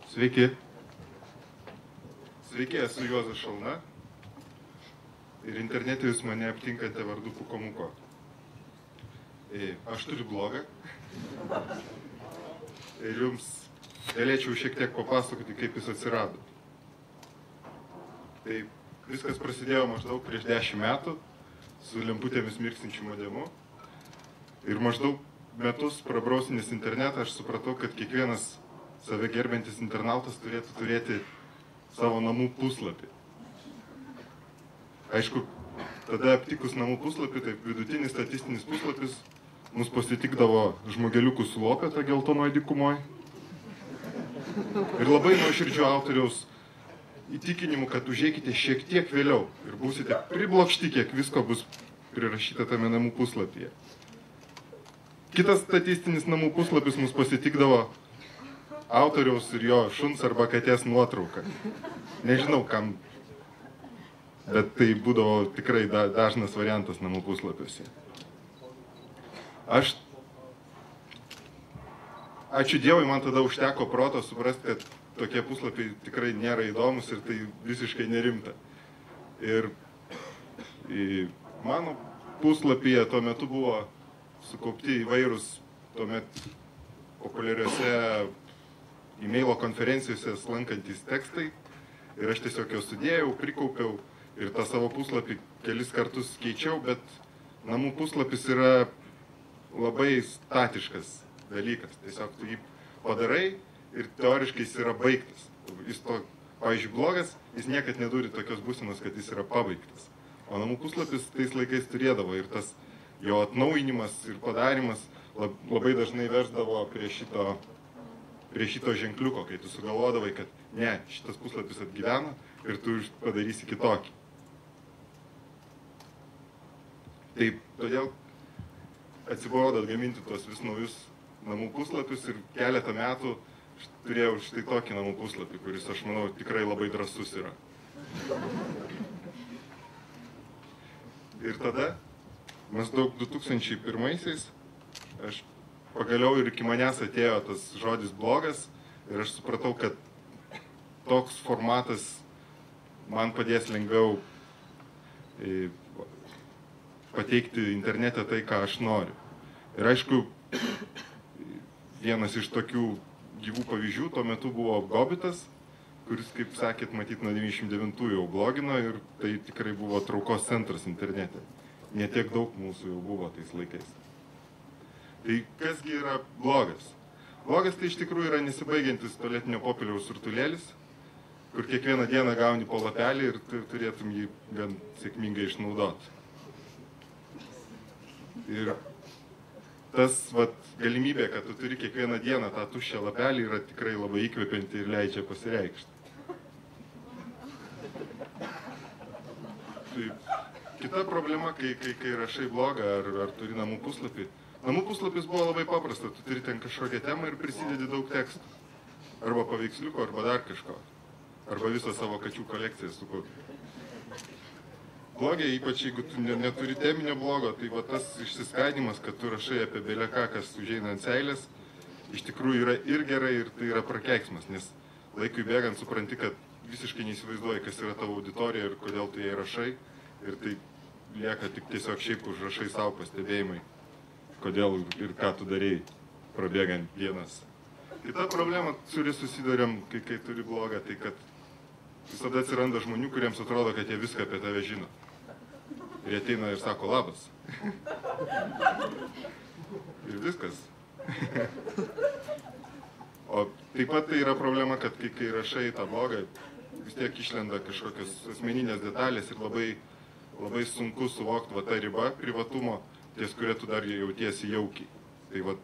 Sveiki. Sveiki, esu Juozas Šalna. Ir internete jūs mane aptinkate vardu Pukomuko. Aš turiu blogą. Ir jums galėčiau šiek tiek papasakoti, kaip jis atsirado. Tai viskas prasidėjo maždaug prieš 10 metų su lemputėmis mirksinčiu modemu. Ir maždaug metus prabrausinęs internetą aš supratau, kad kiekvienas save gerbiantis internautas turėtų turėti savo namų puslapį. Aišku, tada aptikus namų puslapį, tai vidutinis statistinis puslapis mus pasitikdavo žmogeliukų su lopeta geltonoj dykumoj. Ir labai nuoširdžiu autoriaus įtikinimu, kad užeikite šiek tiek vėliau ir būsite priblokšti, kiek visko bus prirašyta tame namų puslapyje. Kitas statistinis namų puslapis mus pasitikdavo autoriaus ir jo šuns arba katės nuotrauka. Nežinau kam, bet tai būdavo tikrai dažnas variantas namų puslapiuose. Ačiū Dievui, man tada užteko proto suprasti, kad tokie puslapiai tikrai nėra įdomus ir tai visiškai nerimta. Ir mano puslapyje tuo metu buvo sukaupti įvairūs tuomet populiariuose e-mailo konferencijose slankantys tekstai. Ir aš tiesiog juos sudėjau, prikaupiau ir tą savo puslapį kelis kartus keičiau, bet namų puslapis yra labai statiškas dalykas. Tiesiog tu jį padarai ir teoriškai jis yra baigtas. Jis to, pavyzdžiui, blogas, jis niekad neturi tokios būsenos, kad jis yra pabaigtas. O namų puslapis tais laikais turėdavo ir tas jo atnaujinimas ir padarimas labai dažnai versdavo prie šito ženkliuko, kai tu sugalvodavai, kad ne, šitas puslapis atgyvena ir tu padarysi kitokį. Taip, todėl atsibodo atgaminti tuos vis naujus namų puslapius ir keletą metų turėjau štai tokį namų puslapį, kuris, aš manau, tikrai labai drąsus yra. Ir tada, maždaug 2001-aisiais, aš pagaliau ir iki manęs atėjo tas žodis blogas ir aš supratau, kad toks formatas man padės lengviau pateikti internete tai, ką aš noriu. Ir aišku, vienas iš tokių gyvų pavyzdžių tuo metu buvo Gobitas, kuris, kaip sakėt, matyt, nuo 99 jau blogino ir tai tikrai buvo traukos centras internete. Ne tiek daug mūsų jau buvo tais laikais. Tai kasgi yra blogas? Blogas tai iš tikrųjų yra nesibaigiantis tualetinio popieriaus rutulėlis, kur kiekvieną dieną gauni po lapelį ir turėtum jį gan sėkmingai išnaudoti. Ir tas galimybė, kad tu turi kiekvieną dieną tą tuščią lapelį, yra tikrai labai įkvepianti ir leidžia pasireikšti. Tai kita problema, kai rašai blogą ar turi namų puslapį. Namų puslapis buvo labai paprasta, tu turi ten kažkokią temą ir prisidedi daug tekstų. Arba paveiksliuko, arba dar kažko. Arba visą savo kačių kolekciją sukaupi. Blogė, ypač jeigu tu neturi teminio blogo, tai tas išsiskaidimas, kad tu rašai apie beleką, kas užeina ant seilės, iš tikrųjų yra ir gerai, ir tai yra prakeiksmas, nes laikui bėgant supranti, kad visiškai neįsivaizduoji, kas yra tavo auditorija ir kodėl tu jai rašai, ir tai lieka tik tiesiog šiaip užrašai savo pastebėjimai, kodėl ir ką tu darei prabėgant dienas. Kita problema, su kuria susiduriam, kai turi blogą, tai kad visada atsiranda žmonių, kuriems atrodo, kad jie viską apie tave žino. Ir jie ateina ir sako labas. Ir viskas. O taip pat tai yra problema, kad kai rašai tą blogą, vis tiek išlenda kažkokios asmeninės detalės ir labai sunku suvokti tą ribą privatumo, ties kuria tu dar jautiesi jaukiai. Tai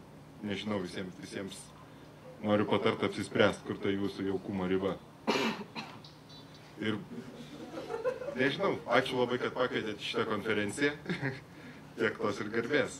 nežinau, visiems noriu patarti apsispręsti, kur tai jūsų jaukumo riba. Ir nežinau, ačiū labai, kad pakvietėte šitą konferenciją. Tiek tos ir garbės.